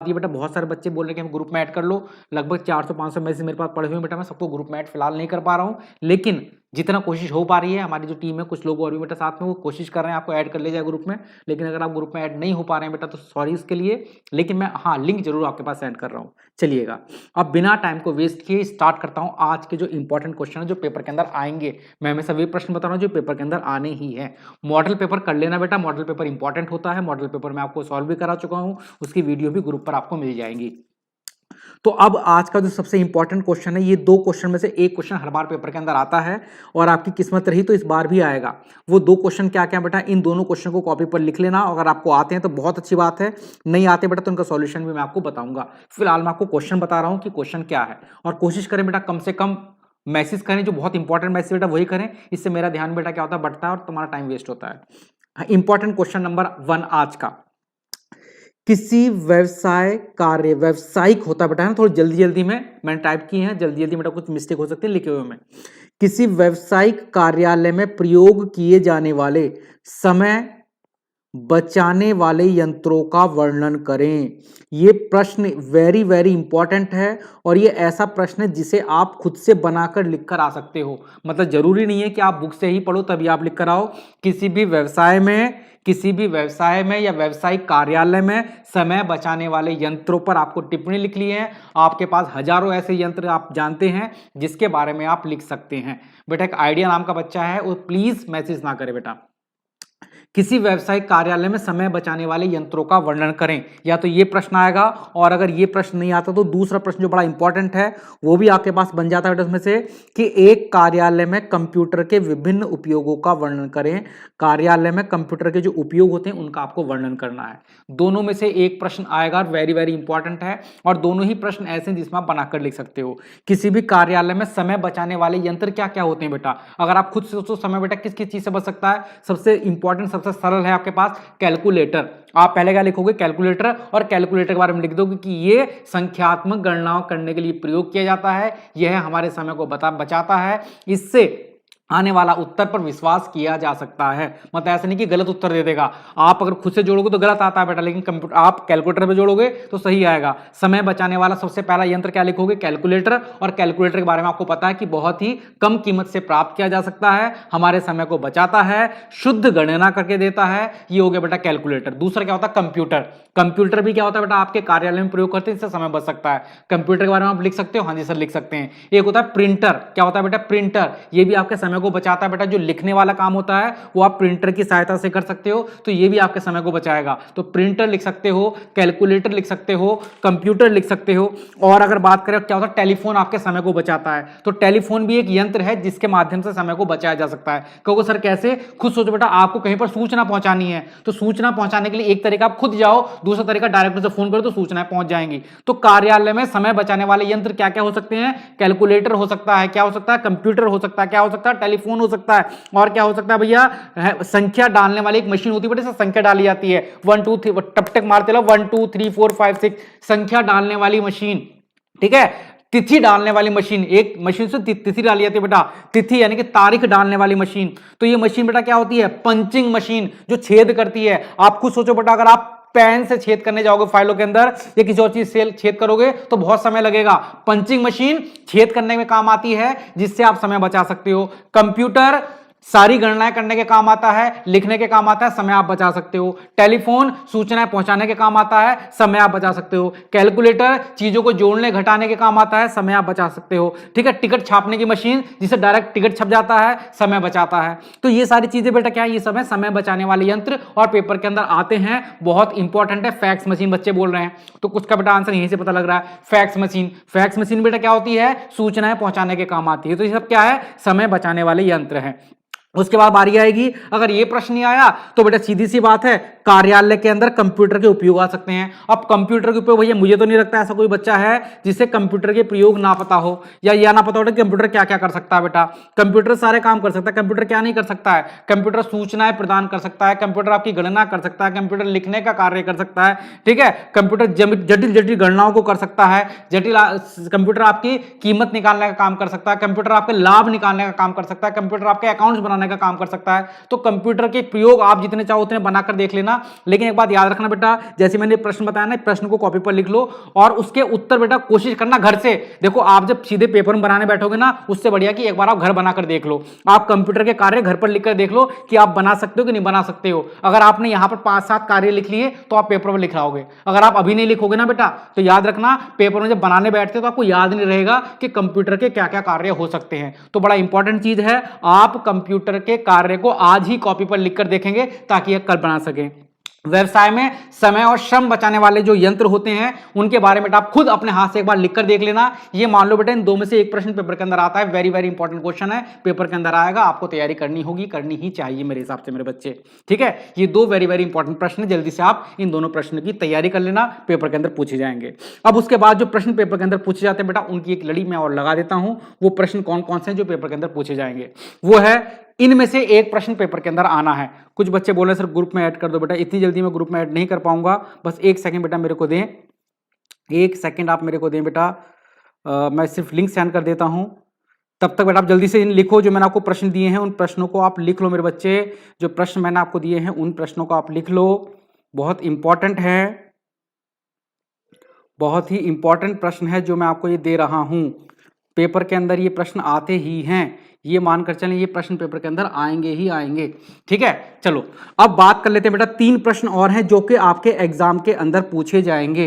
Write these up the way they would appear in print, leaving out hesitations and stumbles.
ये बेटा बहुत सारे बच्चे बोल रहे हैं कि हम ग्रुप में ऐड कर लो, लगभग 400-500 मैसेज मेरे पास पड़े हुए हैं बेटा, मैं सबको ग्रुप में ऐड फिलहाल नहीं कर पा रहा हूँ, लेकिन जितना कोशिश हो पा रही है, हमारी जो टीम है कुछ लोग और भी बेटा साथ में वो कोशिश कर रहे हैं आपको ऐड कर ले जाए ग्रुप में। लेकिन अगर आप ग्रुप में ऐड नहीं हो पा रहे हैं बेटा तो सॉरी इसके लिए, लेकिन मैं हाँ लिंक जरूर आपके पास सेंड कर रहा हूँ। चलिएगा अब बिना टाइम को वेस्ट किए स्टार्ट करता हूँ आज के जो इंपॉर्टेंट क्वेश्चन है जो पेपर के अंदर आएंगे। मैं हमेशा वे प्रश्न बता रहा हूँ जो पेपर के अंदर आने ही है। मॉडल पेपर कर लेना बेटा, मॉडल पेपर इंपॉर्टेंट होता है, मॉडल पेपर मैं आपको सॉल्व भी करा चुका हूँ, उसकी वीडियो भी ग्रुप पर आपको मिल जाएंगी। तो अब आज का जो सबसे इंपॉर्टेंट क्वेश्चन है, ये दो क्वेश्चन में से एक क्वेश्चन हर बार पेपर के अंदर आता है और आपकी किस्मत रही तो इस बार भी आएगा। वो दो क्वेश्चन क्या क्या बेटा, इन दोनों क्वेश्चन को कॉपी पर लिख लेना, अगर आपको आते हैं तो बहुत अच्छी बात है, नहीं आते बेटा तो उनका सॉल्यूशन भी मैं आपको बताऊंगा। फिलहाल मैं आपको क्वेश्चन बता रहा हूं कि क्वेश्चन क्या है, और कोशिश करें बेटा कम से कम मैसेज करें, जो बहुत इंपॉर्टेंट मैसेज बेटा वही करें, इससे मेरा ध्यान बेटा क्या होता है बढ़ता है और तुम्हारा टाइम वेस्ट होता है। इंपॉर्टेंट क्वेश्चन नंबर 1 आज का, किसी व्यवसाय कार्य, व्यवसायिक होता बेटा है ना, थोड़ी जल्दी जल्दी में मैंने टाइप की है, जल्दी जल्दी बेटा कुछ मिस्टेक हो सकती है लिखे हुए में। किसी व्यवसायिक कार्यालय में प्रयोग किए जाने वाले समय बचाने वाले यंत्रों का वर्णन करें। ये प्रश्न वेरी वेरी इंपॉर्टेंट है और ये ऐसा प्रश्न है जिसे आप खुद से बनाकर लिखकर आ सकते हो। मतलब जरूरी नहीं है कि आप बुक से ही पढ़ो तभी आप लिख कर आओ। किसी भी व्यवसाय में या व्यवसायिक कार्यालय में समय बचाने वाले यंत्रों पर आपको टिप्पणी लिखनी है। आपके पास हजारों ऐसे यंत्र आप जानते हैं जिसके बारे में आप लिख सकते हैं। बेटा एक आइडिया नाम का बच्चा है, वो प्लीज मैसेज ना करे बेटा। किसी व्यवसायिक कार्यालय में समय बचाने वाले यंत्रों का वर्णन करें, या तो ये प्रश्न आएगा, और अगर ये प्रश्न नहीं आता तो दूसरा प्रश्न जो बड़ा इंपॉर्टेंट है वो भी आपके पास बन जाता है उसमें से, कि एक कार्यालय में कंप्यूटर के विभिन्न उपयोगों का वर्णन करें। कार्यालय में कंप्यूटर के जो उपयोग होते हैं उनका आपको वर्णन करना है। दोनों में से एक प्रश्न आएगा, वेरी वेरी इंपॉर्टेंट है, और दोनों ही प्रश्न ऐसे हैं जिसमें आप बनाकर लिख सकते हो। किसी भी कार्यालय में समय बचाने वाले यंत्र क्या क्या होते हैं बेटा, अगर आप खुद से सोचो समय बेटा किस किस चीज से बच सकता है, सबसे इंपॉर्टेंट सबसे सरल है आपके पास कैलकुलेटर। आप पहले क्या लिखोगे, कैलकुलेटर, और कैलकुलेटर के बारे में लिख दोगे कि ये संख्यात्मक गणनाओं करने के लिए प्रयोग किया जाता है, यह हमारे समय को बचाता है, इससे आने वाला उत्तर पर विश्वास किया जा सकता है। मतलब ऐसा नहीं कि गलत उत्तर दे देगा, आप अगर खुद से जोड़ोगे तो गलत आता है बेटा, लेकिन कंप्यूटर आप कैलकुलेटर में जोड़ोगे तो सही आएगा। समय बचाने वाला सबसे पहला यंत्र क्या लिखोगे, कैलकुलेटर, और कैलकुलेटर के बारे में आपको पता है कि बहुत ही कम कीमत से प्राप्त किया जा सकता है, हमारे समय को बचाता है, शुद्ध गणना करके देता है, ये हो गया बेटा कैलकुलेटर। दूसरा क्या होता है, कंप्यूटर। कंप्यूटर भी क्या होता है बेटा, आपके कार्यालय में प्रयोग करते हैं, इससे समय बच सकता है। कंप्यूटर के बारे में आप लिख सकते हो, हाँ जी सर लिख सकते हैं। एक होता है प्रिंटर, क्या होता है बेटा, प्रिंटर, ये भी आपके समय को बचाता है बेटा, जो लिखने वाला काम होता है वो आप प्रिंटर की सहायता से कर सकते हो, तो ये भी आपके समय को बचाएगा। तो प्रिंटर लिख सकते हो, कैलकुलेटर लिख सकते हो, कंप्यूटर लिख सकते हो। और अगर बात करें क्या होता है, टेलीफोन आपके समय को बचाता है, तो टेलीफोन भी एक यंत्र है जिसके माध्यम से समय को बचाया जा सकता है। कहोगे सर कैसे, खुद सोचो बेटा, आपको कहीं पर सूचना पहुंचानी है तो सूचना पहुंचाने के लिए एक तरीका आप खुद जाओ, दूसरा तरीका डायरेक्टर से फोन करो तो सूचनाएं पहुंच जाएंगी। तो कार्यालय में समय बचाने वाले यंत्र क्या क्या हो सकते हैं, कैलकुलेटर हो सकता है, क्या हो सकता है, कंप्यूटर हो सकता है, क्या हो सकता है, टेलीफोन हो सकता है, और क्या हो सकता है भैया, संख्या डालने वाली एक मशीन होती है बेटा, संख्या डाली जाती है 1 2 3 टप टक मारते लो 1 2 3 4 5 6, संख्या डालने वाली मशीन, ठीक है। तिथि डालने वाली मशीन, एक मशीन से तिथि डाली जाती है बेटा, तिथि यानी कि तारीख डालने वाली मशीन। तो ये मशीन बेटा क्या होती है, पंचिंग मशीन, जो छेद करती है। आप खुद सोचो बेटा, अगर आप पेन से छेद करने जाओगे फाइलों के अंदर या किसी और चीज से छेद करोगे तो बहुत समय लगेगा। पंचिंग मशीन छेद करने में काम आती है, जिससे आप समय बचा सकते हो। कंप्यूटर सारी गणनाएं करने के काम आता है, लिखने के काम आता है, समय आप बचा सकते हो। टेलीफोन सूचनाएं पहुंचाने के काम आता है, समय आप बचा सकते हो। कैलकुलेटर चीजों को जोड़ने घटाने के काम आता है, समय आप बचा सकते हो, ठीक है। टिकट छापने की मशीन, जिससे डायरेक्ट टिकट छप जाता है, समय बचाता है। तो ये सारी चीजें बेटा क्या है, ये समय बचाने वाले यंत्र और पेपर के अंदर आते हैं, बहुत इंपॉर्टेंट है। फैक्स मशीन बच्चे बोल रहे हैं, तो कुछ का बेटा आंसर यहीं से पता लग रहा है। फैक्स मशीन बेटा क्या होती है, सूचनाएं पहुंचाने के काम आती है। तो ये सब क्या है, समय बचाने वाले यंत्र हैं। उसके बाद बारी आएगी, अगर ये प्रश्न नहीं आया तो बेटा सीधी सी बात है, कार्यालय के अंदर कंप्यूटर के उपयोग आ सकते हैं। अब कंप्यूटर के उपयोग भैया मुझे तो नहीं लगता ऐसा कोई बच्चा है जिसे कंप्यूटर के प्रयोग ना पता हो, या ना पता हो कि कंप्यूटर क्या क्या कर सकता है। बेटा कंप्यूटर सारे काम कर सकता है, कंप्यूटर क्या नहीं कर सकता है, कंप्यूटर सूचनाएं प्रदान कर सकता है, कंप्यूटर आपकी गणना कर सकता है, कंप्यूटर लिखने का कार्य कर सकता है, ठीक है। कंप्यूटर जटिल जटिल गणनाओं को कर सकता है, कंप्यूटर आपकी कीमत निकालने का काम कर सकता है, कंप्यूटर आपके लाभ निकालने का काम कर सकता है, कंप्यूटर आपके अकाउंट्स बनाने का काम कर सकता है। तो कंप्यूटर के प्रयोग आप जितने चाहो उतने बनाकर देख लेना, ना। लेकिन एक बात याद रखना बेटा, जैसे मैंने प्रश्न बताया ना, प्रश्न को कॉपी पर लिख लो और उसके उत्तर बेटा कोशिश करना घर से। देखो आप जब सीधे पेपर में बनाने बैठोगे ना, उससे बढ़िया कि एक बार आप घर बनाकर देख लो, आप कंप्यूटर के कार्य घर पर लिखकर देख लो कि आप बना सकते हो कि नहीं बना सकते हो। अगर आपने यहां पर 5-7 कार्य लिख लिए तो आप पेपर में लिख रहोगे। अगर आप अभी नहीं लिखोगे ना बेटा, तो याद रखना पेपर में जब बनाने बैठते तो आपको याद नहीं रहेगा कि कंप्यूटर के क्या क्या कार्य हो सकते हैं। तो बड़ा इंपॉर्टेंट चीज है, आप कंप्यूटर के कार्य को आज ही कॉपी पर लिखकर देखेंगे ताकि यह कल बना सकें। व्यवसाय में समय और श्रम बचाने वाले जो यंत्र होते हैं उनके बारे में आप खुद अपने हाथ से एक बार लिखकर देख लेना। ये मान लो बेटा इन दो में से एक प्रश्न पेपर के अंदर आता है, वेरी वेरी इंपॉर्टेंट क्वेश्चन है, पेपर के अंदर आएगा, आपको तैयारी करनी होगी, करनी ही चाहिए मेरे हिसाब से मेरे बच्चे। ठीक है, ये दो वेरी वेरी इंपॉर्टेंट प्रश्न है, जल्दी से आप इन दोनों प्रश्न की तैयारी कर लेना, पेपर के अंदर पूछे जाएंगे। अब उसके बाद जो प्रश्न पेपर के अंदर पूछे जाते हैं बेटा, उनकी एक लड़ी मैं और लगा देता हूं। वो प्रश्न कौन कौन से हैं जो पेपर के अंदर पूछे जाएंगे, वो है इनमें से एक प्रश्न पेपर के अंदर आना है। कुछ बच्चे बोले सर ग्रुप में ऐड कर दो बेटा, इतनी जल्दी मैं ग्रुप में ऐड नहीं कर पाऊंगा, बस एक सेकंड बेटा मेरे को दें, एक सेकंड आप मेरे को दें बेटा, मैं सिर्फ लिंक सेंड कर देता हूं। तब तक बेटा आप जल्दी से इन लिखो, जो मैंने आपको प्रश्न दिए हैं उन प्रश्नों को आप लिख लो मेरे बच्चे, जो प्रश्न मैंने आपको दिए हैं उन प्रश्नों को आप लिख लो, बहुत इंपॉर्टेंट है, बहुत ही इंपॉर्टेंट प्रश्न है जो मैं आपको ये दे रहा हूं। पेपर के अंदर ये प्रश्न आते ही हैं, ये मानकर चलें ये प्रश्न पेपर के अंदर आएंगे ही आएंगे। ठीक है, चलो अब बात कर लेते हैं बेटा, 3 प्रश्न और हैं जो कि आपके एग्जाम के अंदर पूछे जाएंगे।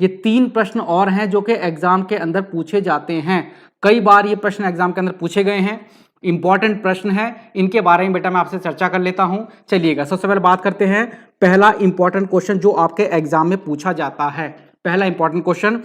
ये 3 प्रश्न और हैं जो कि एग्जाम के अंदर पूछे जाते हैं, कई बार ये प्रश्न एग्जाम के अंदर पूछे गए हैं, इंपॉर्टेंट प्रश्न है, इनके बारे में बेटा मैं आपसे चर्चा कर लेता हूं। चलिएगा सबसे पहले बात करते हैं, पहला इंपॉर्टेंट क्वेश्चन जो आपके एग्जाम में पूछा जाता है, पहला इंपॉर्टेंट क्वेश्चन,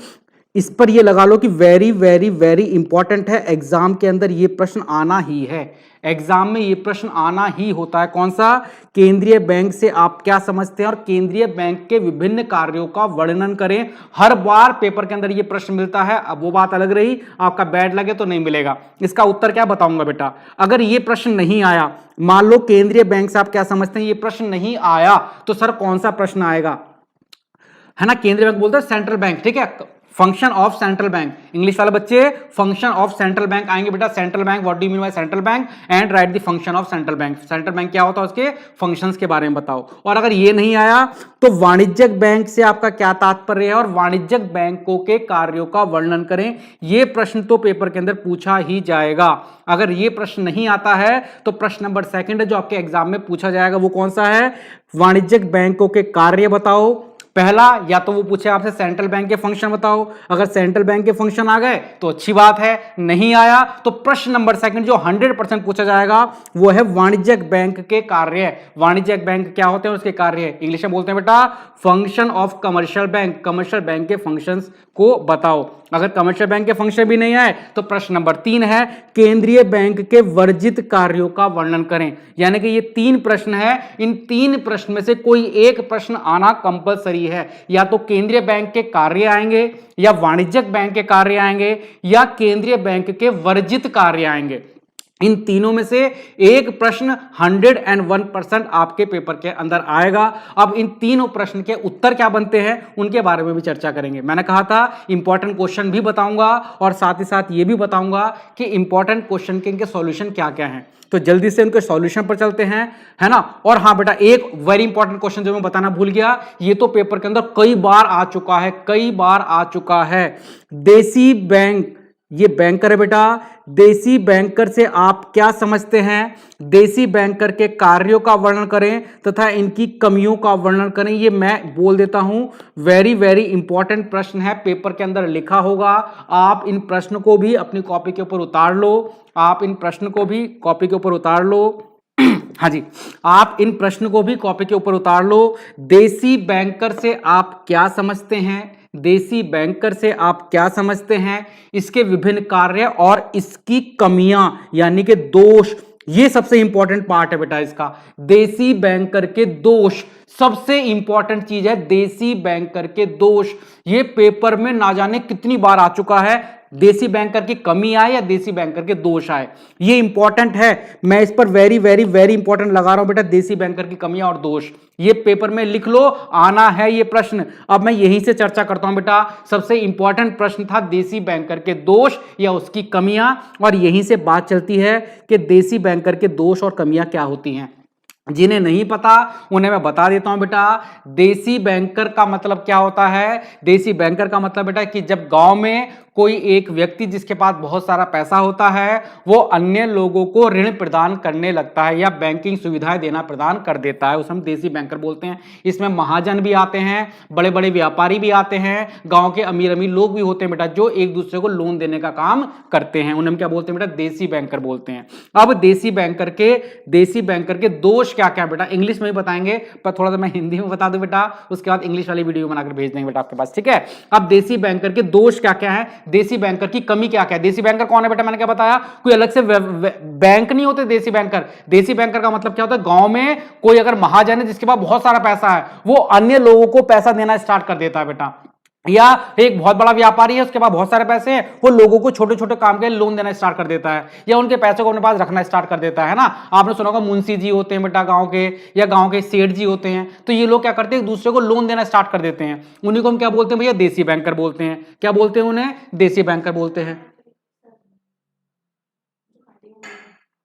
इस पर ये लगा लो कि वेरी वेरी वेरी इंपॉर्टेंट है, एग्जाम के अंदर ये प्रश्न आना ही है, एग्जाम में ये प्रश्न आना ही होता है। कौन सा? केंद्रीय बैंक से आप क्या समझते हैं और केंद्रीय बैंक के विभिन्न कार्यों का वर्णन करें। हर बार पेपर के अंदर ये प्रश्न मिलता है, अब वो बात अलग रही आपका बैड लगे तो नहीं मिलेगा। इसका उत्तर क्या बताऊंगा बेटा, अगर ये प्रश्न नहीं आया, मान लो केंद्रीय बैंक से आप क्या समझते हैं ये प्रश्न नहीं आया, तो सर कौन सा प्रश्न आएगा, है ना। केंद्रीय बैंक बोलते हैं सेंट्रल बैंक, ठीक है, function of central bank, English वाले बच्चे फंक्शन ऑफ सेंट्रल बैंक आएंगे बेटा, central bank, what do you mean by central bank, and right the function of central bank, central bank क्या होता है उसके फंक्शंस के बारे में बताओ। और अगर ये नहीं आया तो वाणिज्यिक बैंक से आपका क्या तात्पर्य है और वाणिज्यिक बैंकों के कार्यों का वर्णन करें। ये प्रश्न तो पेपर के अंदर पूछा ही जाएगा। अगर ये प्रश्न नहीं आता है तो प्रश्न नंबर 2 है जो आपके एग्जाम में पूछा जाएगा, वो कौन सा है, वाणिज्यिक बैंकों के कार्य बताओ। पहला या तो वो पूछे आपसे सेंट्रल बैंक के फंक्शन बताओ, अगर सेंट्रल बैंक के फंक्शन आ गए तो अच्छी बात है, नहीं आया तो प्रश्न नंबर 2 जो 100% पूछा जाएगा वो है वाणिज्यिक बैंक के कार्य। वाणिज्यिक बैंक क्या होते हैं उसके कार्य, इंग्लिश में बोलते हैं बेटा function of commercial bank, commercial bank के फंक्शंस को बताओ। अगर कमर्शियल बैंक के फंक्शन भी नहीं आए तो प्रश्न नंबर 3 है केंद्रीय बैंक के वर्जित कार्यों का वर्णन करें। यानी कि ये 3 प्रश्न है, इन 3 प्रश्न में से कोई एक प्रश्न आना कंपलसरी है, या तो केंद्रीय बैंक के कार्य आएंगे, या वाणिज्यिक बैंक के कार्य आएंगे, या केंद्रीय बैंक के वर्जित कार्य आएंगे। इन तीनों में से एक प्रश्न 101% आपके पेपर के अंदर आएगा। अब इन तीनों प्रश्न के उत्तर क्या बनते हैं उनके बारे में भी चर्चा करेंगे। मैंने कहा था इंपॉर्टेंट क्वेश्चन भी बताऊंगा और साथ ही साथ ये भी बताऊंगा कि इंपॉर्टेंट क्वेश्चन के इनके सॉल्यूशन क्या क्या हैं। तो जल्दी से उनके सॉल्यूशन पर चलते हैं, है ना। और हाँ बेटा एक वेरी इंपॉर्टेंट क्वेश्चन जो मैं बताना भूल गया, ये तो पेपर के अंदर कई बार आ चुका है, कई बार आ चुका है। देसी बैंक, ये बैंकर है बेटा, देसी बैंकर से आप क्या समझते हैं, देसी बैंकर के कार्यों का वर्णन करें तथा इनकी कमियों का वर्णन करें। ये मैं बोल देता हूं, वेरी वेरी इंपॉर्टेंट प्रश्न है, पेपर के अंदर लिखा होगा। आप इन प्रश्न को भी अपनी कॉपी के ऊपर उतार लो, आप इन प्रश्न को भी कॉपी के ऊपर उतार लो हाँ जी, आप इन प्रश्न को भी कॉपी के ऊपर उतार लो। देसी बैंकर से आप क्या समझते हैं, देसी बैंकर से आप क्या समझते हैं, इसके विभिन्न कार्य और इसकी कमियां यानी कि दोष, ये सबसे इंपॉर्टेंट पार्ट है बेटा इसका। देसी बैंकर के दोष सबसे इंपॉर्टेंट चीज है, देसी बैंकर के दोष। ये पेपर में ना जाने कितनी बार आ चुका है, देसी बैंकर की कमी आए या देसी बैंकर के दोष आए, ये इंपॉर्टेंट है। मैं इस पर वेरी वेरी वेरी इंपॉर्टेंट लगा रहा हूं बेटा, देसी बैंकर की कमियां और दोष, ये पेपर में लिख लो, आना है ये प्रश्न। अब मैं यहीं से चर्चा करता हूं बेटा, सबसे इंपॉर्टेंट प्रश्न था देसी बैंकर के दोष या उसकी कमियां, और यहीं से बात चलती है कि देसी बैंकर के दोष और कमियां क्या होती हैं। जिन्हें नहीं पता उन्हें मैं बता देता हूं बेटा। देसी बैंकर का मतलब क्या होता है? देसी बैंकर का मतलब बेटा कि जब गांव में कोई एक व्यक्ति जिसके पास बहुत सारा पैसा होता है वो अन्य लोगों को ऋण प्रदान करने लगता है या बैंकिंग सुविधाएं देना प्रदान कर देता है, उसे हम देसी बैंकर बोलते हैं। इसमें महाजन भी आते हैं, बड़े बड़े व्यापारी भी आते हैं, गांव के अमीर अमीर लोग भी होते हैं बेटा, जो एक दूसरे को लोन देने का काम करते हैं, उन्हें हम क्या बोलते हैं बेटा? देसी बैंकर बोलते हैं। अब देसी बैंकर के दोष क्या क्या बेटा इंग्लिश में ही बताएंगे, पर थोड़ा सा मैं हिंदी में बता दूं बेटा, उसके बाद इंग्लिश वाली वीडियो बनाकर भेज देंगे बेटा आपके पास, ठीक है। अब देसी बैंकर के दोष क्या क्या है, देसी बैंकर की कमी क्या क्या है? देसी बैंकर कौन है बेटा? मैंने क्या बताया, कोई अलग से बैंक नहीं होते देसी बैंकर। देसी बैंकर का मतलब क्या होता है? गांव में कोई अगर महाजन है जिसके पास बहुत सारा पैसा है, वो अन्य लोगों को पैसा देना स्टार्ट कर देता है बेटा, या एक बहुत बड़ा व्यापारी है उसके पास बहुत सारे पैसे हैं, वो लोगों को छोटे छोटे काम के लिए लोन देना स्टार्ट कर देता है, या उनके पैसे को अपने पास रखना स्टार्ट कर देता है ना। आपने सुना होगा मुंशी जी होते हैं बेटा गांव के, या गांव के सेठ जी होते हैं, तो ये लोग क्या करते हैं? एक दूसरे को लोन देना स्टार्ट कर देते हैं, उन्हीं को हम क्या बोलते हैं भैया? देसी बैंकर बोलते हैं। क्या बोलते हैं उन्हें? देसी बैंकर बोलते हैं।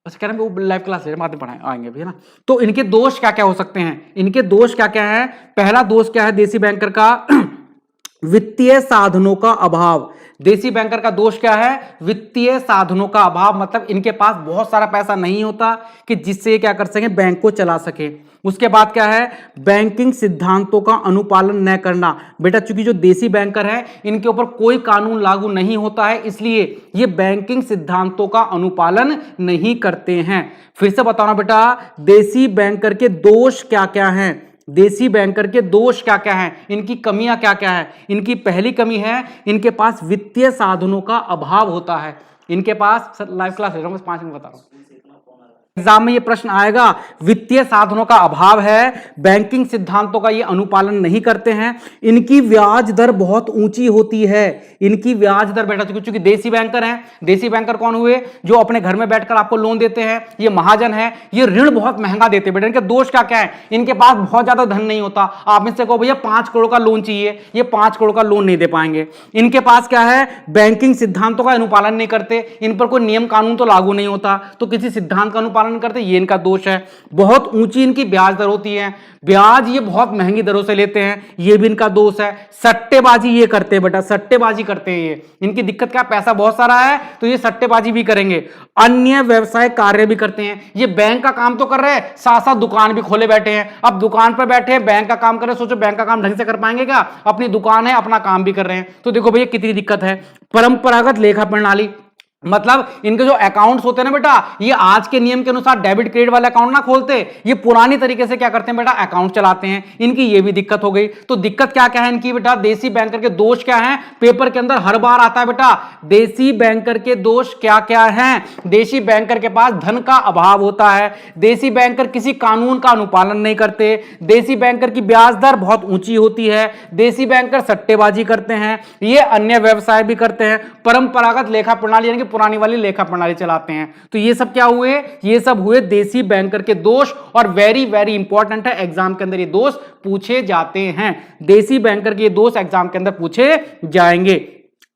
अच्छा कह रहे हैं वो लाइव क्लास ले बाद में पढ़ाएं आएंगे भी, है ना। तो इनके दोष क्या क्या हो सकते हैं? इनके दोष क्या क्या है? पहला दोष क्या है देसी बैंकर का? वित्तीय साधनों का अभाव। देसी बैंकर का दोष क्या है? वित्तीय साधनों का अभाव, मतलब इनके पास बहुत सारा पैसा नहीं होता कि जिससे क्या कर सके, बैंक को चला सके। उसके बाद क्या है? बैंकिंग सिद्धांतों का अनुपालन न करना। बेटा चूंकि जो देसी बैंकर है इनके ऊपर कोई कानून लागू नहीं होता है, इसलिए ये बैंकिंग सिद्धांतों का अनुपालन नहीं करते हैं। फिर से बताना बेटा, देसी बैंकर के दोष क्या क्या हैं? देसी बैंकर के दोष क्या क्या हैं? इनकी कमियां क्या क्या है? इनकी पहली कमी है इनके पास वित्तीय साधनों का अभाव होता है। इनके पास, सर लाइव क्लास ले रहा हूं, बस 5 मिनट बता रहा हूं, एग्जाम में ये प्रश्न आएगा। वित्तीय साधनों का अभाव है, बैंकिंग सिद्धांतों का ये अनुपालन नहीं करते हैं, इनकी ब्याज दर बहुत ऊंची होती है। इनकी ब्याज दर बेटा चूंकि देसी बैंकर हैं, देसी बैंकर कौन हुए? जो अपने घर में बैठकर आपको लोन देते हैं, ये महाजन है, ये ऋण बहुत महंगा देते हैं बेटा। इनके दोष क्या क्या है? इनके पास बहुत ज्यादा धन नहीं होता। आप में से कहो भैया 5 करोड़ का लोन चाहिए, ये 5 करोड़ का लोन नहीं दे पाएंगे। इनके पास क्या है? बैंकिंग सिद्धांतों का अनुपालन नहीं करते, इन पर कोई नियम कानून तो लागू नहीं होता, तो किसी सिद्धांत का अनुपालन करते, ये इनका दोष है। बहुत ऊंची इनकी ब्याज दर होती है, ब्याज ये बहुत महंगी दरों से लेते हैं, ये भी इनका दोष है। सट्टेबाजी ये करते हैं बेटा, सट्टेबाजी करते हैं ये। इनकी दिक्कत क्या? पैसा बहुत सारा है तो ये सट्टेबाजी भी करेंगे। अन्य व्यवसाय कार्य भी करते हैं, ये बैंक का काम तो कर रहे हैं, साथ साथ दुकान भी खोले बैठे हैं। अब दुकान पर बैठे हैं, बैंक का काम कर रहे हैं, सोचो बैंक का काम ढंग से कर पाएंगे क्या? अपनी दुकान है, अपना काम भी कर रहे हैं, तो देखो भैया कितनी दिक्कत है। परंपरागत लेखा प्रणाली, मतलब इनके जो अकाउंट्स होते हैं ना बेटा, ये आज के नियम के अनुसार डेबिट क्रेडिट वाले अकाउंट ना खोलते, ये पुरानी तरीके से क्या करते हैं बेटा? अकाउंट चलाते हैं। इनकी ये भी दिक्कत हो गई। तो दिक्कत क्या क्या है इनकी बेटा? देसी बैंकर के दोष क्या हैं? पेपर के अंदर हर बार आता है बेटा, देसी बैंकर के दोष क्या क्या हैं? देसी बैंकर के पास धन का अभाव होता है, देसी बैंकर किसी कानून का अनुपालन नहीं करते, देसी बैंकर की ब्याज दर बहुत ऊंची होती है, देसी बैंकर सट्टेबाजी करते हैं, ये अन्य व्यवसाय भी करते हैं, परंपरागत लेखा प्रणाली यानी पुरानी वाली लेखा प्रणाली चलाते हैं। तो ये सब क्या हुए? ये सब हुए देसी बैंकर के दोष, और वेरी वेरी इंपॉर्टेंट है, एग्जाम के अंदर ये दोष पूछे जाते हैं। देसी बैंकर के दोष एग्जाम के अंदर पूछे जाएंगे।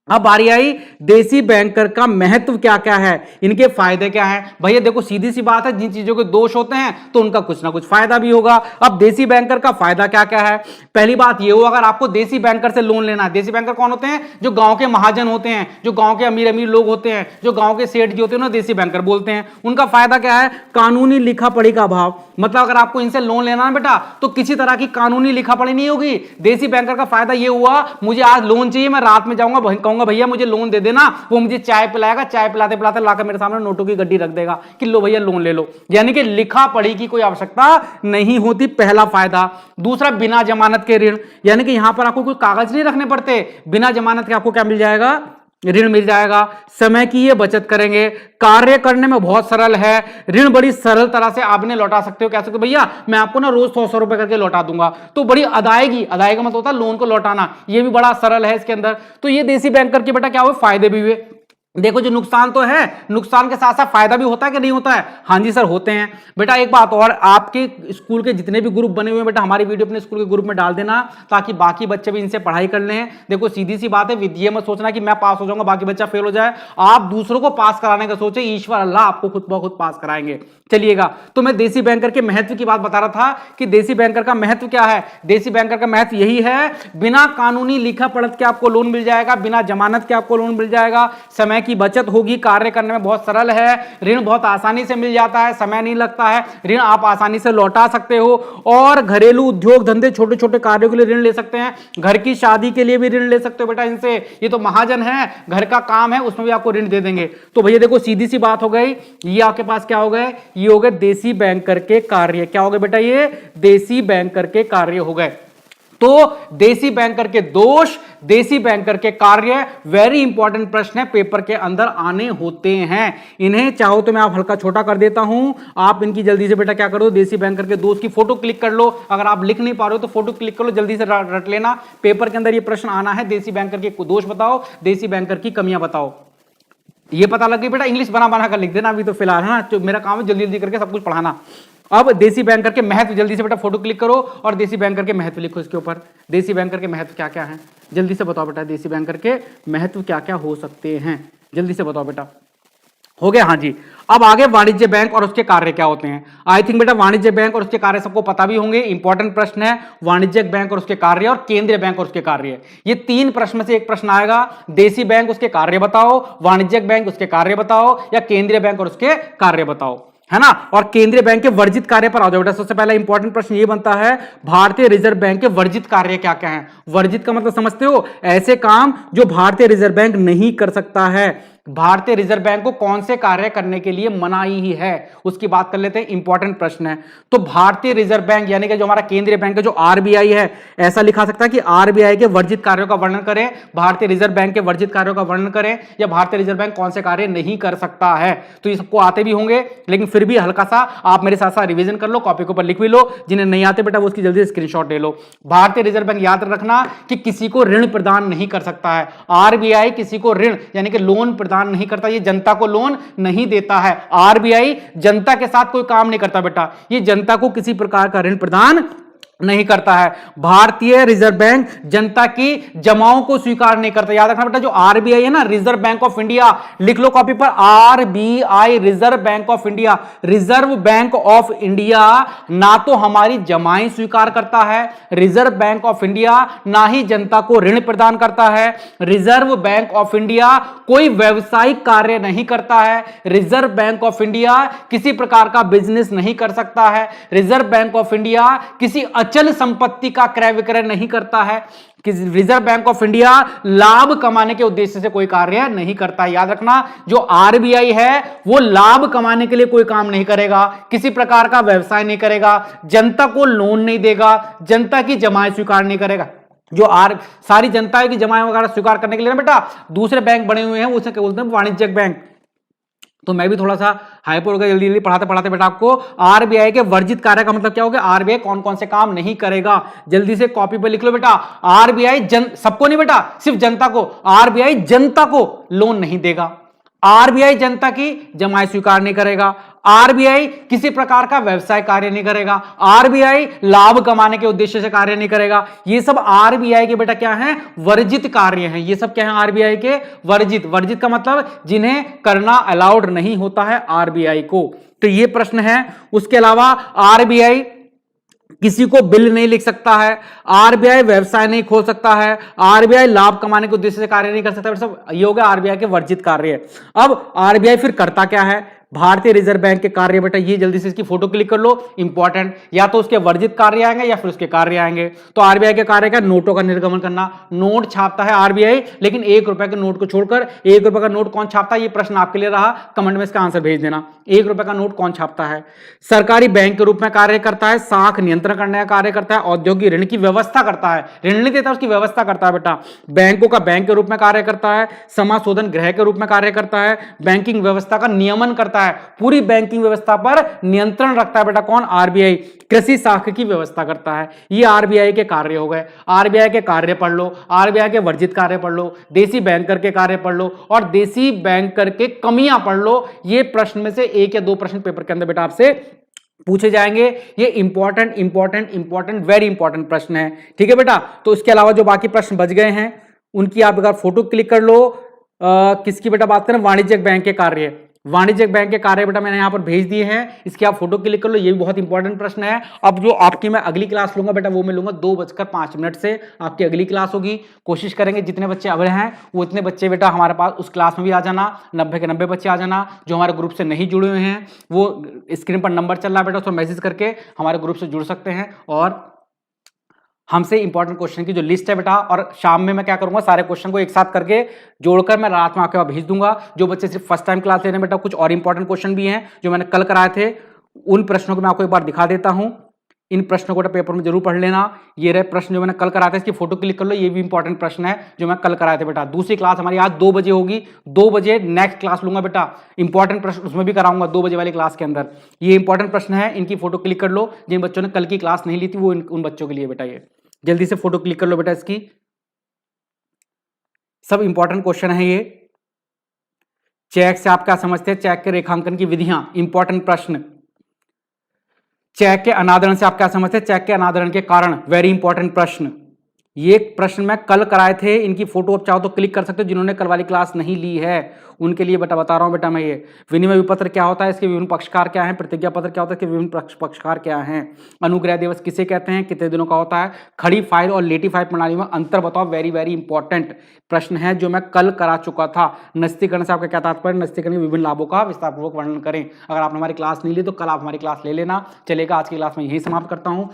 अब बारी आई देसी बैंकर का महत्व क्या क्या है, इनके फायदे क्या हैं? भैया देखो सीधी सी बात है, जिन चीजों के दोष होते हैं तो उनका कुछ ना कुछ फायदा भी होगा। अब देसी बैंकर का फायदा क्या क्या है? पहली बात ये हो, अगर आपको देसी बैंकर से लोन लेना है, देसी बैंकर कौन होते हैं? जो गांव के महाजन होते हैं, जो गांव के अमीर अमीर लोग होते हैं, जो गांव के सेठ जी होते हैं ना, देसी बैंकर बोलते हैं। उनका फायदा क्या है? कानूनी लिखा पढ़ी का अभाव, मतलब अगर आपको इनसे लोन लेना है बेटा तो किसी तरह की कानूनी लिखा पढ़ी नहीं होगी। देसी बैंकर का फायदा ये हुआ, मुझे आज लोन चाहिए, मैं रात में जाऊंगा, कहूंगा भैया मुझे लोन दे देना, वो मुझे चाय पिलाएगा, चाय पिलाते पिलाते लाकर मेरे सामने नोटों की गड्डी रख देगा कि लो भैया लोन ले लो, यानी कि लिखा पढ़ी की कोई आवश्यकता नहीं होती, पहला फायदा। दूसरा, बिना जमानत के ऋण, यानी कि यहां पर आपको कोई कागज नहीं रखने पड़ते, बिना जमानत के आपको क्या मिल जाएगा? ऋण मिल जाएगा। समय की ये बचत करेंगे, कार्य करने में बहुत सरल है, ऋण बड़ी सरल तरह से आपने लौटा सकते हो। कह सकते हो भैया मैं आपको ना रोज 100 रुपए करके लौटा दूंगा, तो बड़ी अदायगी मतलब होता है लोन को लौटाना, ये भी बड़ा सरल है इसके अंदर। तो ये देसी बैंकर के बेटा क्या हुए? फायदे भी हुए। देखो जो नुकसान तो है, नुकसान के साथ साथ फायदा भी होता है कि नहीं होता है? हाँ जी सर होते हैं। बेटा एक बात और, आपके स्कूल के जितने भी ग्रुप बने हुए हैं बेटा हमारी वीडियो अपने स्कूल के ग्रुप में डाल देना, ताकि बाकी बच्चे भी इनसे पढ़ाई कर लें। देखो सीधी सी बात है, ये मत सोचना कि मैं पास हो जाऊंगा बाकी बच्चा फेल हो जाए। आप दूसरों को पास कराने का सोचे, ईश्वर अल्लाह आपको खुद ब खुद पास कराएंगे। चलिएगा, तो मैं देसी बैंकर के महत्व की बात बता रहा था कि देसी बैंकर का महत्व क्या है। देसी बैंकर का महत्व यही है, बिना कानूनी लिखा पढ़त के आपको लोन मिल जाएगा, बिना जमानत के आपको लोन मिल जाएगा, समय की बचत होगी, कार्य करने में बहुत सरल है, ऋण बहुत आसानी से मिल जाता है, समय नहीं लगता है, ऋण आप आसानी से लौटा सकते हो, और घरेलू उद्योग धंधे छोटे छोटे कार्यों के लिए ऋण ले सकते हैं, घर की शादी के लिए भी ऋण ले सकते हो बेटा इनसे। ये तो महाजन है, घर का काम है, उसमें भी आपको ऋण दे देंगे। तो भैया देखो सीधी सी बात हो गई, ये आपके पास क्या हो गए, ये हो गए देसी बैंकर के कार्य। क्या हो गए बेटा, ये देसी बैंकर के कार्य हो गए। तो देसी बैंकर के दोष, देसी बैंकर के कार्य, वेरी इंपॉर्टेंट प्रश्न है, पेपर के अंदर आने होते हैं। इन्हें चाहो तो मैं आप हल्का छोटा कर देता हूं, आप इनकी जल्दी से बेटा क्या करो, देसी बैंकर के दोष की फोटो क्लिक कर लो। अगर आप लिख नहीं पा रहे हो तो फोटो क्लिक कर लो, जल्दी से रट लेना। पेपर के अंदर ये प्रश्न आना है, देसी बैंकर के दोष बताओ, देसी बैंकर की कमियां बताओ। ये पता लग गई बेटा, इंग्लिश बना बना कर लिख देना अभी तो फिलहाल, है ना, तो मेरा काम है जल्दी जल्दी करके सब कुछ पढ़ाना। अब देसी बैंकर के महत्व, जल्दी से बेटा फोटो क्लिक करो और देसी बैंकर के महत्व लिखो इसके ऊपर। देसी बैंकर के महत्व क्या क्या हैं, जल्दी से बताओ बेटा, देसी बैंकर के महत्व क्या क्या हो सकते हैं, जल्दी से बताओ बेटा। हो गया, हाँ जी। अब आगे वाणिज्य बैंक और उसके कार्य क्या होते हैं। आई थिंक बेटा वाणिज्य बैंक और उसके कार्य सबको पता भी होंगे, इंपॉर्टेंट प्रश्न है। वाणिज्यिक बैंक और उसके कार्य और केंद्रीय बैंक और उसके कार्य, ये तीन प्रश्न में से एक प्रश्न आएगा। देसी बैंक उसके कार्य बताओ, वाणिज्यिक बैंक उसके कार्य बताओ, या केंद्रीय बैंक और उसके कार्य बताओ, है ना। और केंद्रीय बैंक के वर्जित कार्य पर आ जाओ बेटा। सबसे पहला इंपॉर्टेंट प्रश्न ये बनता है, भारतीय रिजर्व बैंक के वर्जित कार्य क्या क्या हैं। वर्जित का मतलब समझते हो, ऐसे काम जो भारतीय रिजर्व बैंक नहीं कर सकता है। भारतीय रिजर्व बैंक को कौन से कार्य करने के लिए मनाही ही है, उसकी बात कर लेते हैं, इंपॉर्टेंट प्रश्न है। तो भारतीय रिजर्व बैंक यानी कि जो हमारा केंद्रीय बैंक है, जो आरबीआई है, ऐसा लिखा सकता है कि आरबीआई के वर्जित कार्यों का वर्णन करें, भारतीय रिजर्व बैंक के वर्जित कार्यों का वर्णन करें, या भारतीय रिजर्व बैंक कौन से कार्य नहीं कर सकता है। तो ये सबको आते भी होंगे, लेकिन फिर भी हल्का सा आप मेरे साथ साथ रिवीजन कर लो, कॉपी के ऊपर लिख भी लो। जिन्हें नहीं आते बेटा वो उसकी जल्दी से स्क्रीनशॉट ले लो। भारतीय रिजर्व बैंक याद रखना कि किसी को ऋण प्रदान नहीं कर सकता है। आरबीआई किसी को ऋण यानी कि लोन प्रदान नहीं करता, ये जनता को लोन नहीं देता है। आरबीआई जनता के साथ कोई काम नहीं करता बेटा, ये जनता को किसी प्रकार का ऋण प्रदान नहीं करता है। भारतीय रिजर्व बैंक जनता की जमाओं को स्वीकार नहीं करता। याद रखना बेटा, जो आरबीआई है ना, रिजर्व बैंक ऑफ इंडिया, लिख लो कॉपी पर, RBI reserve bank of India. Reserve bank of India ना तो हमारी जमाएं स्वीकार करता है, रिजर्व बैंक ऑफ इंडिया ना ही जनता को ऋण प्रदान करता है। रिजर्व बैंक ऑफ इंडिया कोई व्यवसायिक कार्य नहीं करता है। रिजर्व बैंक ऑफ इंडिया किसी प्रकार का बिजनेस नहीं कर सकता है। रिजर्व बैंक ऑफ इंडिया किसी अचल संपत्ति का क्रय विक्रय नहीं करता है। कि रिजर्व बैंक ऑफ इंडिया लाभ कमाने के उद्देश्य से कोई कार्य नहीं करता। याद रखना, जो आरबीआई है वो लाभ कमाने के लिए कोई काम नहीं करेगा, किसी प्रकार का व्यवसाय नहीं करेगा, जनता को लोन नहीं देगा, जनता की जमाएं स्वीकार नहीं करेगा। जो सारी जनता है की जमाएं वगैरह स्वीकार करने के लिए ना बेटा दूसरे बैंक बने हुए हैं, उसे क्या बोलते हैं, वाणिज्यिक बैंक। तो मैं भी थोड़ा सा हाइपर हो गया जल्दी जल्दी पढ़ाते पढ़ाते बेटा आपको। आरबीआई के वर्जित कार्य का मतलब क्या हो गया, आरबीआई कौन कौन से काम नहीं करेगा, जल्दी से कॉपी पे लिख लो बेटा। आरबीआई सबको नहीं बेटा, सिर्फ जनता को। आरबीआई जनता को लोन नहीं देगा, आरबीआई जनता की जमाएं स्वीकार नहीं करेगा, आरबीआई किसी प्रकार का व्यवसाय कार्य नहीं करेगा, आरबीआई लाभ कमाने के उद्देश्य से कार्य नहीं करेगा। ये सब आरबीआई के बेटा क्या हैं, वर्जित कार्य हैं। ये सब क्या हैं, आरबीआई के वर्जित। वर्जित का मतलब जिन्हें करना अलाउड नहीं होता है आरबीआई को। तो ये प्रश्न है। उसके अलावा आरबीआई किसी को बिल नहीं लिख सकता है, आरबीआई व्यवसाय नहीं खोल सकता है, आरबीआई लाभ कमाने के उद्देश्य से कार्य नहीं कर सकता। सब ये हो गया आरबीआई के वर्जित कार्य। अब आरबीआई फिर करता क्या है, भारतीय रिजर्व बैंक के कार्य बेटा, ये जल्दी से इसकी फोटो क्लिक कर लो, इंपॉर्टेंट। या तो उसके वर्जित कार्य आएंगे या फिर उसके कार्य आएंगे। तो आरबीआई के कार्य का नोटों का निर्गमन करना। नोट छापता है आरबीआई, लेकिन ₹1 के नोट को छोड़कर। ₹1 का नोट कौन छापता है, ये प्रश्न आपके लिए रहा, कमेंट में इसका आंसर भेज देना। 1 रुपए का नोट कौन छापता है? सरकारी बैंक के रूप में कार्य करता है, साख नियंत्रण करने का कार्य करता है, औद्योगिक ऋण की व्यवस्था करता है, ऋण नहीं देता उसकी व्यवस्था करता है बेटा, बैंकों का बैंक के रूप में कार्य करता है, समाशोधन गृह के रूप में कार्य करता है, बैंकिंग व्यवस्था का नियमन करता है, पूरी बैंकिंग व्यवस्था पर नियंत्रण रखता है बेटा कौन? आरबीआई। कृषि साख की व्यवस्था करता है। ये आरबीआई के कार्य हो गए। आरबीआई के कार्य पढ़ लो, आरबीआई के वर्जित कार्य पढ़ लो, देसी बैंकर के कार्य पढ़ लो और देसी बैंकर के कमियां पढ़ लो। ये प्रश्न में से 1 या 2 प्रश्न पेपर के अंदर बेटा आपसे पूछे जाएंगे। ये इंपॉर्टेंट वेरी इंपॉर्टेंट प्रश्न है, ठीक है बेटा। तो इसके अलावा जो बाकी प्रश्न बच गए हैं उनकी आप अगर फोटो क्लिक कर लो। किसकी बेटा बात करें? वाणिज्यिक बैंक के कार्य। वाणिज्यिक बैंक के कार्य बेटा मैंने यहां पर भेज दिए हैं, इसकी आप फोटो क्लिक कर लो। ये भी बहुत इंपॉर्टेंट प्रश्न है। अब जो आपकी मैं अगली क्लास लूंगा बेटा वो मैं लूंगा 2:05 से आपकी अगली क्लास होगी। कोशिश करेंगे जितने बच्चे अब हैं वो इतने बच्चे बेटा हमारे पास उस क्लास में भी आ जाना। 90 के 90 बच्चे आ जाना। जो हमारे ग्रुप से नहीं जुड़े हुए हैं वो स्क्रीन पर नंबर चल रहा है बेटा, उसको मैसेज करके हमारे ग्रुप से जुड़ सकते हैं और हमसे इंपॉर्टेंट क्वेश्चन की जो लिस्ट है बेटा, और शाम में मैं क्या करूंगा सारे क्वेश्चन को एक साथ करके जोड़कर मैं रात में आपके पास भेज दूंगा। जो बच्चे सिर्फ फर्स्ट टाइम क्लास ले रहे हैं बेटा, कुछ और इंपॉर्टेंट क्वेश्चन भी हैं जो मैंने कल कराए थे, उन प्रश्नों को मैं आपको एक बार दिखा देता हूं। इन प्रश्नों को पेपर में जरूर पढ़ लेना। ये रहे प्रश्न जो मैंने कल कराए थे, इसकी फोटो क्लिक कर लो। ये भी इंपॉर्टेंट प्रश्न है जो मैं कल कराए थे बेटा। दूसरी क्लास हमारी आज 2 बजे होगी। 2 बजे नेक्स्ट क्लास लूंगा बेटा, इंपॉर्टेंट प्रश्न उसमें भी कराऊंगा 2 बजे वाली क्लास के अंदर। ये इंपॉर्टेंट प्रश्न है, इनकी फोटो क्लिक कर लो। जिन बच्चों ने कल की क्लास नहीं ली थी वो उन बच्चों के लिए बेटा, ये जल्दी से फोटो क्लिक कर लो बेटा। इसकी सब इंपॉर्टेंट क्वेश्चन है ये। चेक से आप क्या समझते हैं? चेक के रेखांकन की विधियां, इंपॉर्टेंट प्रश्न। चेक के अनादरण से आप क्या समझते हैं? चेक के अनादरण के कारण, वेरी इंपॉर्टेंट प्रश्न। ये प्रश्न मैं कल कराए थे, इनकी फोटो आप चाहो तो क्लिक कर सकते हो जिन्होंने कल वाली क्लास नहीं ली है उनके लिए बेटा बता रहा हूं बेटा मैं। ये विनिमय विपत्र क्या होता है, इसके विभिन्न पक्षकार क्या हैं, प्रतिज्ञा पत्र क्या होता है, इसके विभिन्न पक्षकार क्या हैं, अनुग्रह दिवस किसे कहते हैं, कितने दिनों का होता है, खड़ी फाइल और लेटी फाइल प्रणाली में अंतर बताओ। वेरी वेरी इंपॉर्टेंट प्रश्न है जो मैं कल करा चुका था। नस्तीकरण से आपका क्या तात्पर्य? नस्तीकरण के विभिन्न लाभों का विस्तारपूर्वक वर्णन करें। अगर आपने हमारी क्लास नहीं ली तो कल आप हमारी क्लास ले लेना। चलेगा, आज की क्लास में यही समाप्त करता हूं।